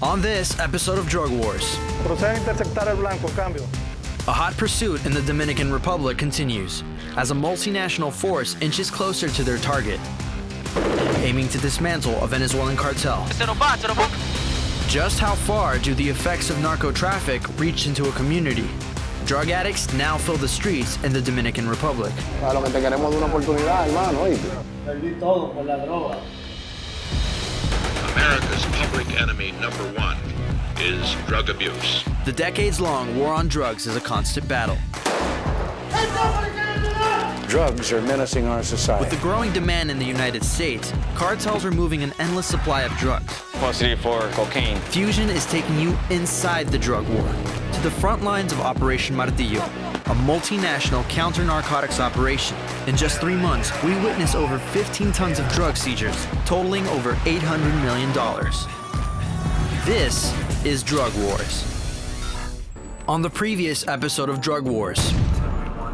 On this episode of Drug Wars, procede a interceptar el blanco, cambio. a hot pursuit in the Dominican Republic continues as a multinational force inches closer to their target, aiming to dismantle a Venezuelan cartel. Just how far do the effects of narco-traffic reach into a community? Drug addicts now fill the streets in the Dominican Republic. A lo que te queremos de una oportunidad, hermano, ¿oíste? Perdí todo por la droga. America's public enemy number one is drug abuse. The decades-long war on drugs is a constant battle. Drugs are menacing our society. With the growing demand in the United States, cartels are moving an endless supply of drugs. Capacity for cocaine. Fusion is taking you inside the drug war, to the front lines of Operation Martillo, a multinational counter-narcotics operation. In just 3 months, we witnessed over 15 tons of drug seizures, totaling over $800 million. This is Drug Wars. On the previous episode of Drug Wars,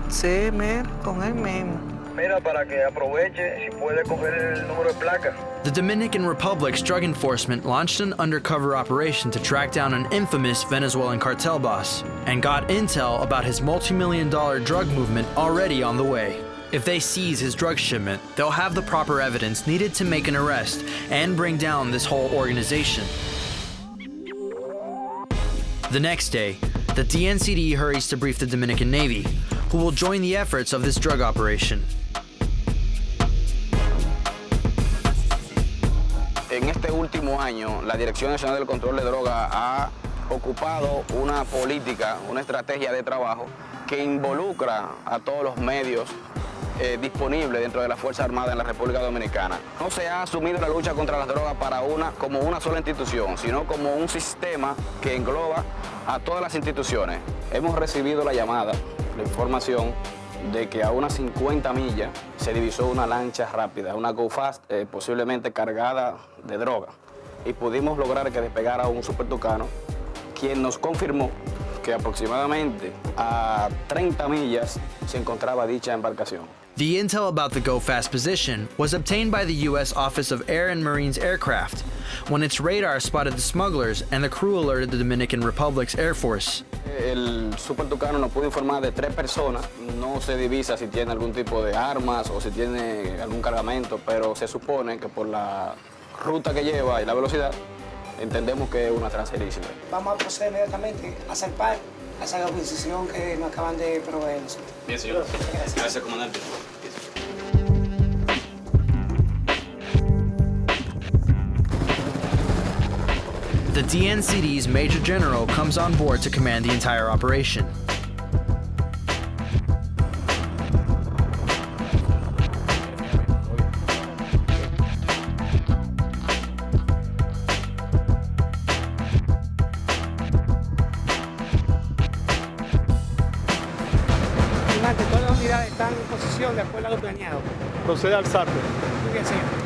Sí, man, con él mismo. Mira, para que aproveche, si puede coger el número de placa. the Dominican Republic's drug enforcement launched an undercover operation to track down an infamous Venezuelan cartel boss and got intel about his multi-million-dollar drug movement already on the way. If they seize his drug shipment, they'll have the proper evidence needed to make an arrest and bring down this whole organization. The next day, the DNCD hurries to brief the Dominican Navy, who will join the efforts of this drug operation. En este último año, la Dirección Nacional del Control de Drogas ha ocupado una política, una estrategia de trabajo que involucra a todos los medios disponibles dentro de la Fuerza Armada en la República Dominicana. No se ha asumido la lucha contra las drogas como una sola institución, sino como un sistema que engloba a todas las instituciones. Hemos recibido la llamada, la información de que a unas 50 millas se divisó una lancha rápida, una Go Fast, posiblemente cargada de droga. Y pudimos lograr que despegara un Super Tucano, quien nos confirmó que aproximadamente a 30 millas se encontraba dicha embarcación. The intel about the Go Fast position was obtained by the U.S. Office of Air and Marines Aircraft when its radar spotted the smugglers and the crew alerted the Dominican Republic's Air Force. El Super Tucano nos pudo informar de 3 personas. No se divisa si tiene algún tipo de armas o si tiene algún cargamento, pero se supone que por la ruta que lleva y la velocidad, entendemos que es una transferencia. Vamos a proceder inmediatamente a zarpar a esa posición que nos acaban de proveer. Bien, señor. Gracias, comandante. The DNCD's Major General comes on board to command the entire operation. Todas las unidades están en posición de acuerdo a lo planeado. Procede a alzarte. Muy bien, señor.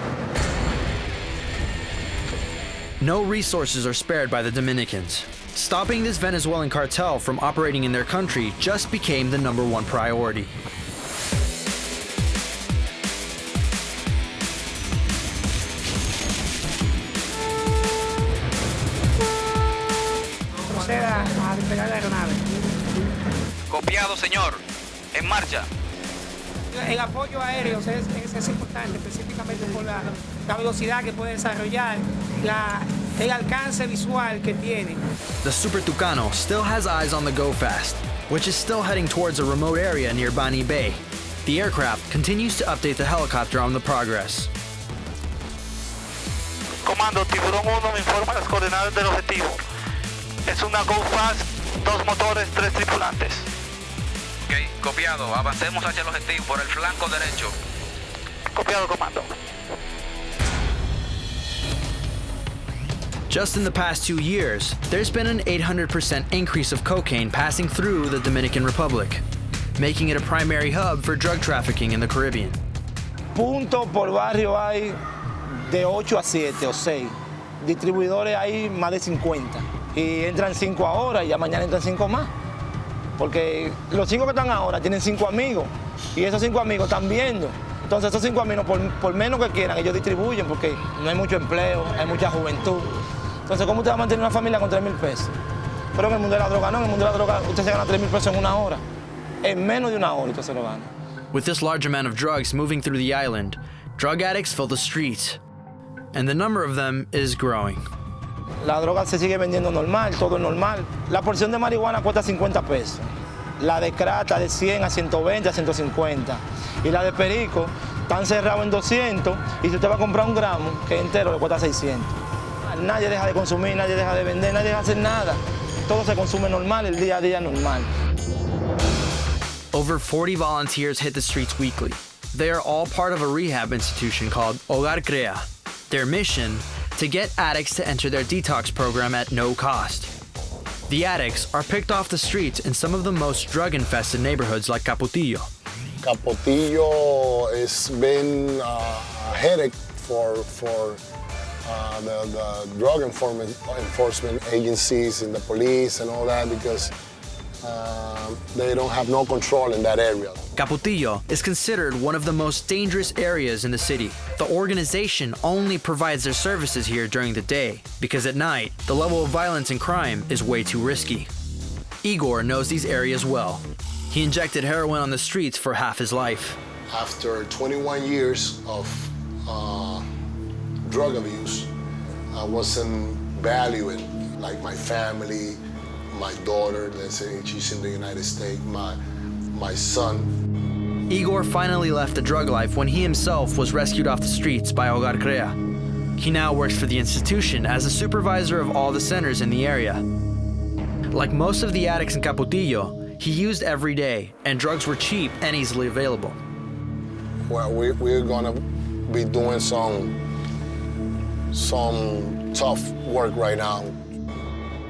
No resources are spared by the Dominicans. Stopping this Venezuelan cartel from operating in their country just became the #1 priority. Proceda a despegar la aeronave. Copiado, señor. En marcha. El apoyo aéreo es importante, específicamente por la velocidad que puede desarrollar, el alcance visual que tiene. The Super Tucano still has eyes on the Go Fast, which is still heading towards a remote area near Bani Bay. The aircraft continues to update the helicopter on the progress. Comando, Tiburón 1 me informa las coordenadas del objetivo. Es una Go Fast, 2 motores, 3 tripulantes. Ok, copiado. Avancemos hacia el objetivo por el flanco derecho. Copiado, comando. Just in the past 2 years, there's been an 800% increase of cocaine passing through the Dominican Republic, making it a primary hub for drug trafficking in the Caribbean. Punto por barrio hay de 8 a 7 o 6. Distribuidores hay más de 50. Y entran 5 ahora y ya mañana entran 5 más. Porque los 5 que están ahora tienen 5 amigos. Y esos 5 amigos están viendo. Entonces esos 5 amigos, por menos que quieran, ellos distribuyen porque no hay mucho empleo, hay mucha juventud. Entonces, ¿cómo usted va a mantener una familia con 3,000 pesos? Pero en el mundo de la droga no, en el mundo de la droga usted se gana 3,000 pesos en una hora. En menos de una hora usted se lo gana. With this large amount of drugs moving through the island, drug addicts fill the streets, and the number of them is growing. La droga se sigue vendiendo normal, todo es normal. La porción de marihuana cuesta 50 pesos. La de crack de 100 a 120 a 150. Y la de perico están cerrados en 200. Y si usted va a comprar un gramo, que entero le cuesta 600. Nadie deja de consumir, nadie deja de vender, nadie deja de hacer nada. Todo se consume normal, el día a día normal. Over 40 volunteers hit the streets weekly. They are all part of a rehab institution called Hogar Crea. Their mission, to get addicts to enter their detox program at no cost. The addicts are picked off the streets in some of the most drug-infested neighborhoods like Capotillo. Capotillo has been a headache for the drug enforcement agencies and the police and all that because they don't have no control in that area. Capotillo is considered one of the most dangerous areas in the city. The organization only provides their services here during the day because at night, the level of violence and crime is way too risky. Igor knows these areas well. He injected heroin on the streets for half his life. After 21 years of drug abuse, I wasn't valuing like my family, my daughter, let's say she's in the United States, my son. Igor finally left the drug life when he himself was rescued off the streets by Hogar Crea. He now works for the institution as a supervisor of all the centers in the area. Like most of the addicts in Capotillo, he used every day, and drugs were cheap and easily available. Well, we're gonna be doing some tough work right now.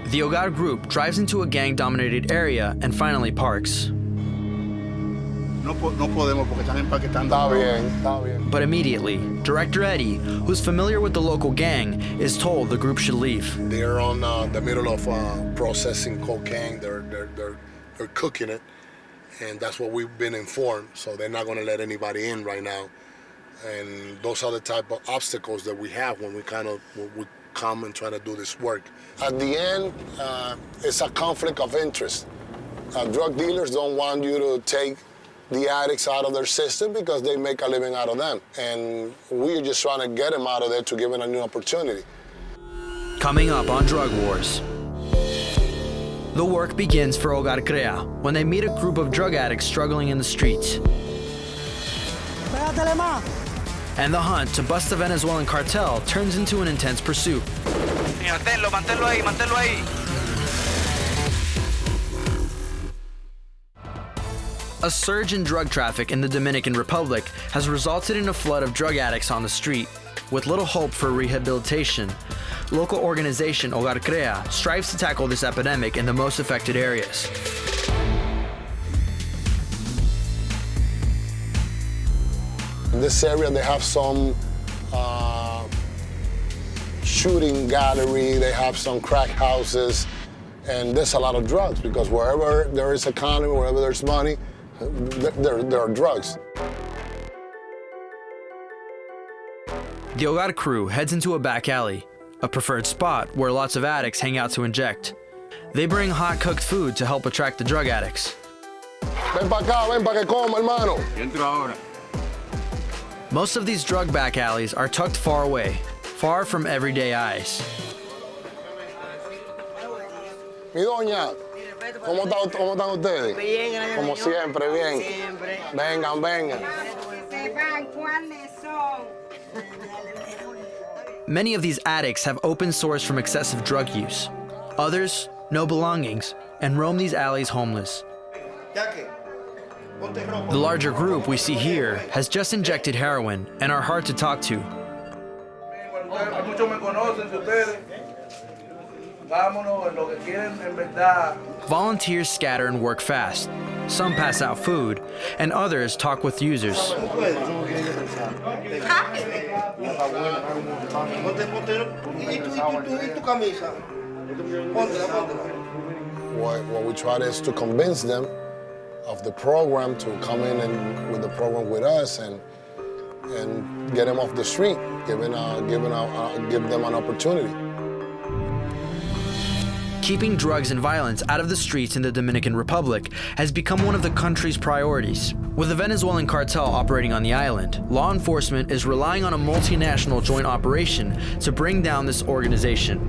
The Hogar group drives into a gang-dominated area and finally parks. But immediately, Director Eddie, who's familiar with the local gang, is told the group should leave. They're on the middle of processing cocaine. They're cooking it, and that's what we've been informed. So they're not going to let anybody in right now. And those are the type of obstacles that we have when we come and try to do this work. At the end, it's a conflict of interest. Drug dealers don't want you to take the addicts out of their system because they make a living out of them. And we're just trying to get them out of there to give them a new opportunity. Coming up on Drug Wars. The work begins for Hogar Crea when they meet a group of drug addicts struggling in the streets. And the hunt to bust the Venezuelan cartel turns into an intense pursuit. Manténlo ahí. A surge in drug traffic in the Dominican Republic has resulted in a flood of drug addicts on the street. With little hope for rehabilitation, local organization Hogar Crea strives to tackle this epidemic in the most affected areas. In this area, they have some shooting gallery, they have some crack houses, and there's a lot of drugs because wherever there is economy, wherever there's money, there are drugs. The Hogar crew heads into a back alley, a preferred spot where lots of addicts hang out to inject. They bring hot cooked food to help attract the drug addicts. Ven pa' acá, ven pa' que coma, hermano. Entro ahora. Most of these drug back alleys are tucked far away, far from everyday eyes. Mi doña, ¿cómo están ustedes? Bien, como siempre, bien. Siempre. Vengan. Many of these addicts have open sores from excessive drug use. Others, no belongings, and roam these alleys homeless. The larger group we see here has just injected heroin and are hard to talk to. Volunteers scatter and work fast. Some pass out food, and others talk with users. What we try is to convince them of the program to come in and with the program with us and get them off the street, give them an opportunity. keeping drugs and violence out of the streets in the Dominican Republic has become one of the country's priorities. With the Venezuelan cartel operating on the island, law enforcement is relying on a multinational joint operation to bring down this organization.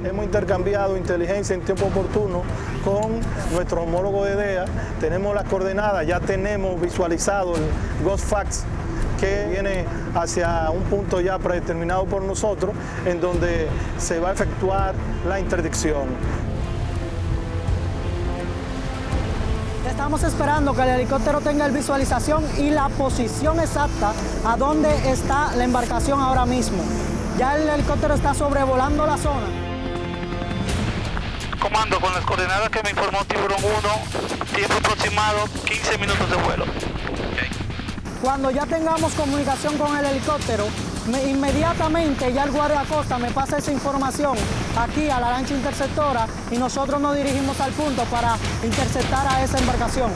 Hemos intercambiado inteligencia en tiempo oportuno con nuestro homólogo de DEA. Tenemos las coordenadas, ya tenemos visualizado el Ghost Fax que viene hacia un punto ya predeterminado por nosotros, en donde se va a efectuar la interdicción. Estamos esperando que el helicóptero tenga la visualización y la posición exacta a dónde está la embarcación ahora mismo. Ya el helicóptero está sobrevolando la zona. Comando, con las coordenadas que me informó Tiburón 1, tiempo aproximado 15 minutos de vuelo. Okay. Cuando ya tengamos comunicación con el helicóptero, inmediatamente ya el guardia costa me pasa esa información aquí a la lancha interceptora y nosotros nos dirigimos al punto para interceptar a esa embarcación.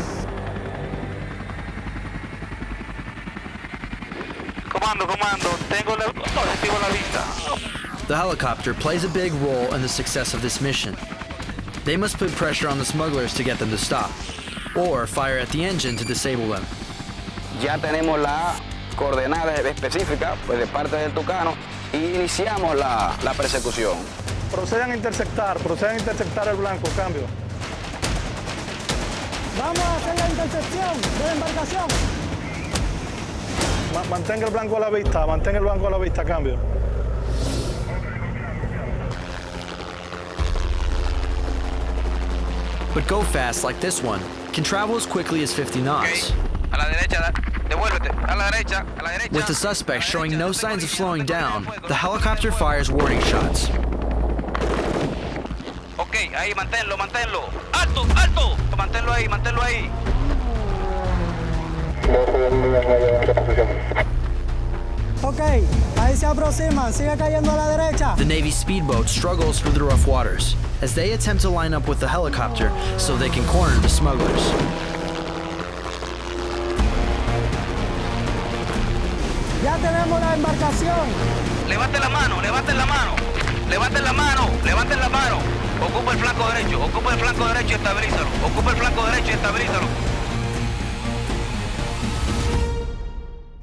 Comando, tengo el objetivo a la vista. The helicopter plays a big role in the success of this mission. They must put pressure on the smugglers to get them to stop, or fire at the engine to disable them. Ya tenemos la coordenada específica pues, de parte del Tucano y iniciamos la persecución. Procedan a interceptar el blanco, cambio. Vamos a hacer la intercepción de la embarcación. Mantenga el blanco a la vista, cambio. But go fast like this one can travel as quickly as 50 knots. Okay. A la derecha, devuélvete. A la derecha, a la derecha. With the suspect showing no signs of slowing down, the helicopter fires warning shots. Ok, ahí, manténlo. ¡Alto! Manténlo ahí. Ok, ahí se aproximan, sigue cayendo a la derecha. The Navy speedboat struggles through the rough waters as they attempt to line up with the helicopter so they can corner the smugglers. Ya tenemos la embarcación. Levanten la mano. Ocupa el flanco derecho y estabilízalo.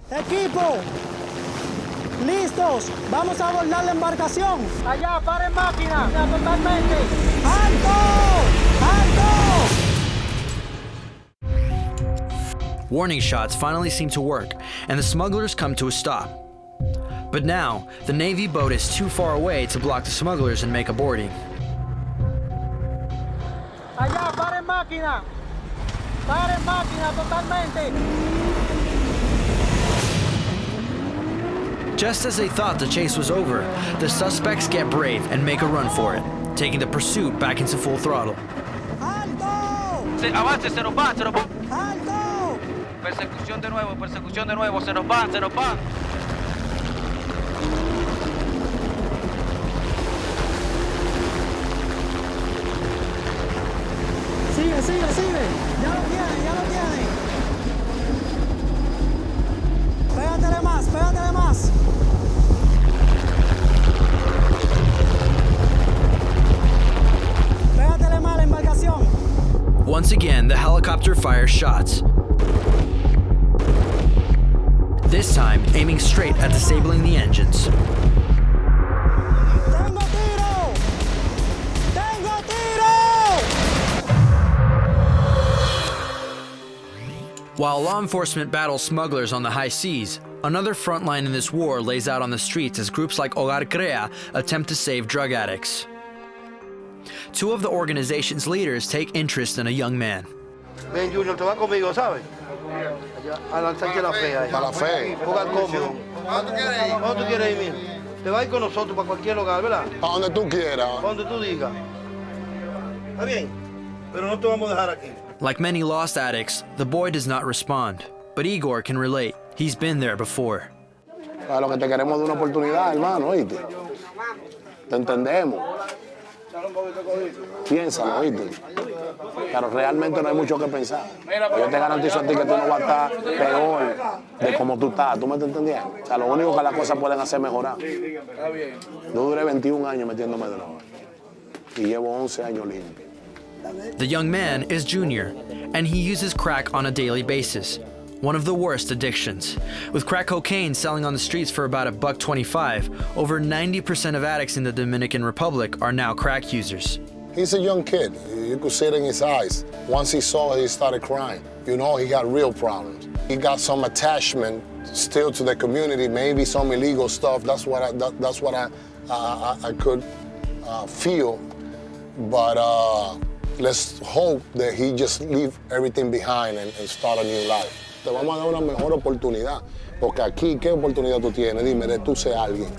Equipo, listos, vamos a abordar la embarcación. Allá, paren máquina, totalmente. ¡Alto! Warning shots finally seem to work, and the smugglers come to a stop. But now, the Navy boat is too far away to block the smugglers and make a boarding. Allá, paren máquina totalmente. Just as they thought the chase was over, the suspects get brave and make a run for it, taking the pursuit back into full throttle. ¡Alto! Avance, se nos van. ¡Alto! Persecución de nuevo, se nos van. Sigue. Ya lo tiene. Pégatele más. Pégatele más a la embarcación. Once again, the helicopter fires shots. This time, aiming straight at disabling the engines. ¡Tengo tiro! While law enforcement battles smugglers on the high seas, another front line in this war lays out on the streets as groups like Hogar Crea attempt to save drug addicts. Two of the organization's leaders take interest in a young man. Ven, Junior, te va conmigo, ¿sabes? A lanzarte la fe ahí. Para la fe. Jugar cómodo. ¿Dónde tú quieres ir, mijo? Te vas a ir con nosotros para cualquier lugar, ¿verdad? A donde tú quieras. A donde tú digas. Está bien, pero no te vamos a dejar aquí. Like many lost addicts, the boy does not respond. But Igor can relate. He's been there before. Lo que te queremos es una oportunidad, hermano, ¿oíste? Te entendemos. Piénsalo, ¿oíste? Pero realmente no hay mucho que pensar. Yo te garantizo a ti que tú no vas a estar peor de como tú estás. ¿Tú me estás entendiendo? O sea, lo único que las cosas pueden hacer es mejorar. Yo duré 21 años metiéndome droga. y llevo 11 años limpio. The young man is Junior, and he uses crack on a daily basis. One of the worst addictions. With crack cocaine selling on the streets for about $1.25, over 90% of addicts in the Dominican Republic are now crack users. He's a young kid. You could see it in his eyes. Once he saw it, he started crying. You know, he got real problems. He got some attachment still to the community, maybe some illegal stuff. That's what I could feel. But let's hope that he just leave everything behind and start a new life. Te vamos a dar una mejor oportunidad, porque aquí, ¿qué oportunidad tú tienes? Dime, de tú ser alguien.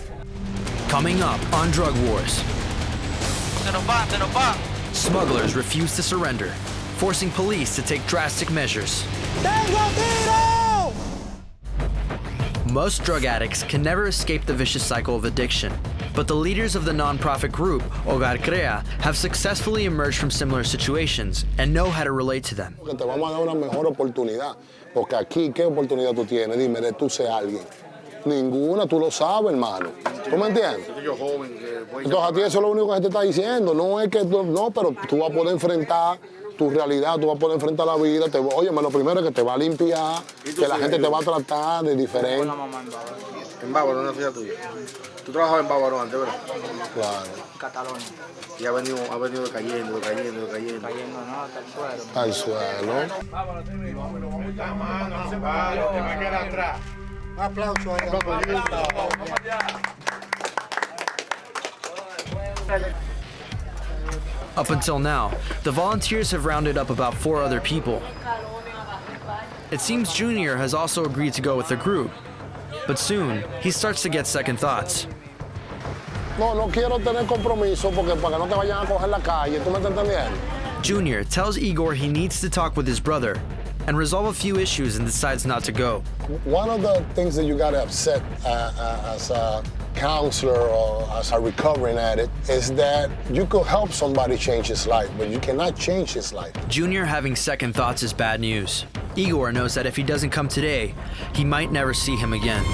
Coming up on Drug Wars. Smugglers refuse to surrender, forcing police to take drastic measures. Most drug addicts can never escape the vicious cycle of addiction, but the leaders of the nonprofit group, Hogar Crea, have successfully emerged from similar situations and know how to relate to them. Te vamos a dar una mejor oportunidad, porque aquí, ¿qué oportunidad tú tienes? Dime, de tú ser alguien. Ninguna, tú lo sabes, hermano. ¿Tú me entiendes? Entonces a ti eso es lo único que se te está diciendo. No es que no, pero tú vas a poder enfrentar tu realidad, tú vas a poder enfrentar la vida. Oye, lo primero es que te va a limpiar, que la gente te va a tratar de diferente. En Bávaro, una ciudad tuya. Tú trabajabas en Bávaro antes, ¿verdad? Claro. Cataluña. Y ha venido cayendo. Cayendo, no, hasta el suelo. Hasta el suelo. Te va a quedar atrás. Un aplauso ahí. Up until now, the volunteers have rounded up about 4 other people. It seems Junior has also agreed to go with the group, but soon he starts to get second thoughts. No quiero tener compromiso porque para que no te vayan a coger la calle, ¿tú me estás entendiendo? Junior tells Igor he needs to talk with his brother and resolve a few issues and decides not to go. One of the things that you got to upset as a counselor or as a recovering addict is that you could help somebody change his life, but you cannot change his life. Junior having second thoughts is bad news. Igor knows that if he doesn't come today, he might never see him again.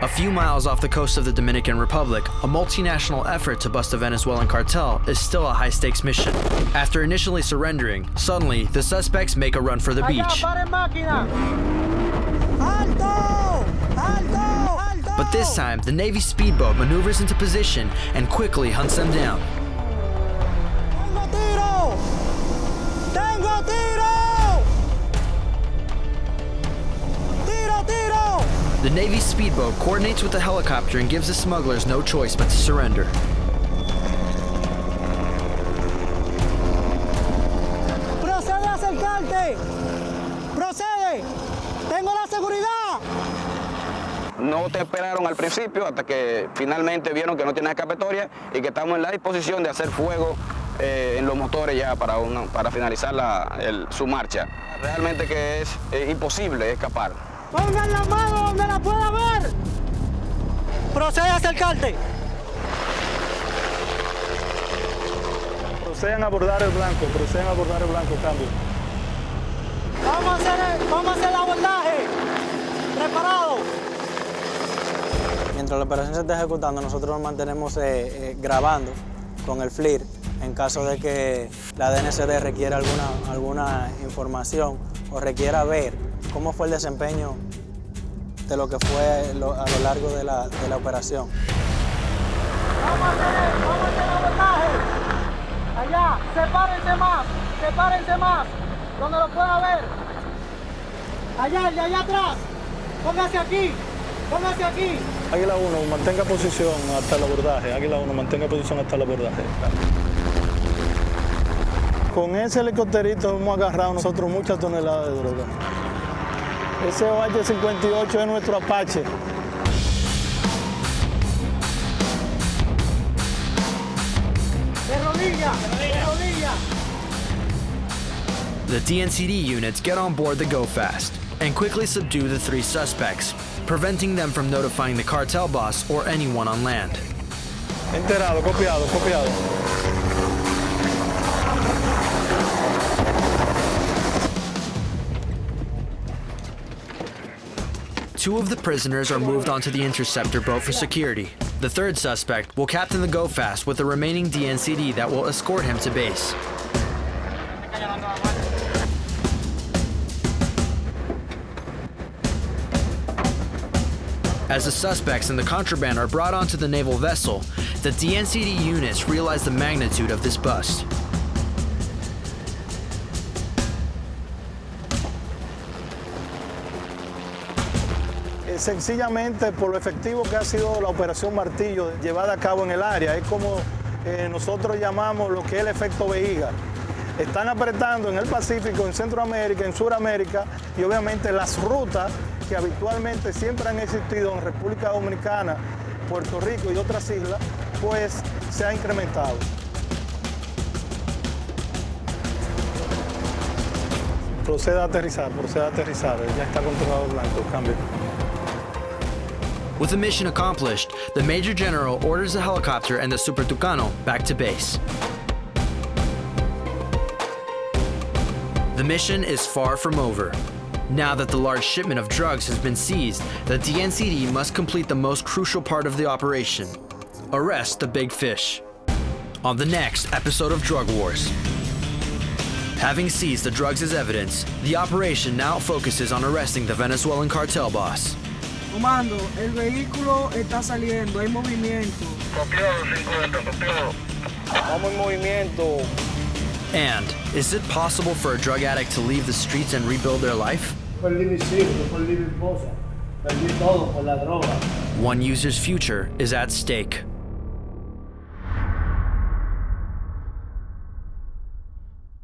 A few miles off the coast of the Dominican Republic, a multinational effort to bust a Venezuelan cartel is still a high-stakes mission. After initially surrendering, suddenly the suspects make a run for the beach. But this time, the Navy speedboat maneuvers into position and quickly hunts them down. The Navy speedboat coordinates with the helicopter and gives the smugglers no choice but to surrender. Procede a acercarte. Procede. Tengo la seguridad. No te esperaron al principio hasta que finalmente vieron que no tienes escapatoria y que estamos en la disposición de hacer fuego en los motores ya para finalizar su marcha. Realmente que es imposible escapar. Pongan la mano donde la pueda ver. Procede a acercarte. Procedan a abordar el blanco, cambio. Vamos a hacer el abordaje. Preparado. Mientras la operación se está ejecutando, nosotros nos mantenemos grabando con el FLIR en caso de que la DNCD requiera alguna información o requiera ver cómo fue el desempeño de lo que fue a lo largo de la operación. Vamos a hacer el abordaje. Allá, sepárense más, donde lo pueda ver. Allá, el de allá atrás, póngase aquí. Águila 1, mantenga posición hasta el abordaje. Águila 1, mantenga posición hasta el abordaje. Con ese helicópterito hemos agarrado nosotros muchas toneladas de droga. Ese OH-58 es nuestro Apache. De rodilla. The DNCD units get on board the Go Fast and quickly subdue the 3 suspects, preventing them from notifying the cartel boss or anyone on land. Enterado, copiado. 2 of the prisoners are moved onto the interceptor boat for security. The 3rd suspect will captain the Go Fast with the remaining DNCD that will escort him to base. As the suspects and the contraband are brought onto the naval vessel, the DNCD units realize the magnitude of this bust. Sencillamente por lo efectivo que ha sido la operación Martillo llevada a cabo en el área. Es como nosotros llamamos lo que es el efecto vejiga. Están apretando en el Pacífico, en Centroamérica, en Sudamérica y obviamente las rutas que habitualmente siempre han existido en República Dominicana, Puerto Rico y otras islas, pues se ha incrementado. Proceda a aterrizar, ya está controlado blanco, cambio. With the mission accomplished, the Major General orders the helicopter and the Super Tucano back to base. The mission is far from over. Now that the large shipment of drugs has been seized, the DNCD must complete the most crucial part of the operation: arrest the big fish. On the next episode of Drug Wars. Having seized the drugs as evidence, the operation now focuses on arresting the Venezuelan cartel boss. Comando, el vehículo está saliendo, hay movimiento. Copiado, 50, copiado. Vamos en movimiento. And is it possible for a drug addict to leave the streets and rebuild their life? Perdí mis hijos, perdí mi esposa, perdí todo por la droga. One user's future is at stake.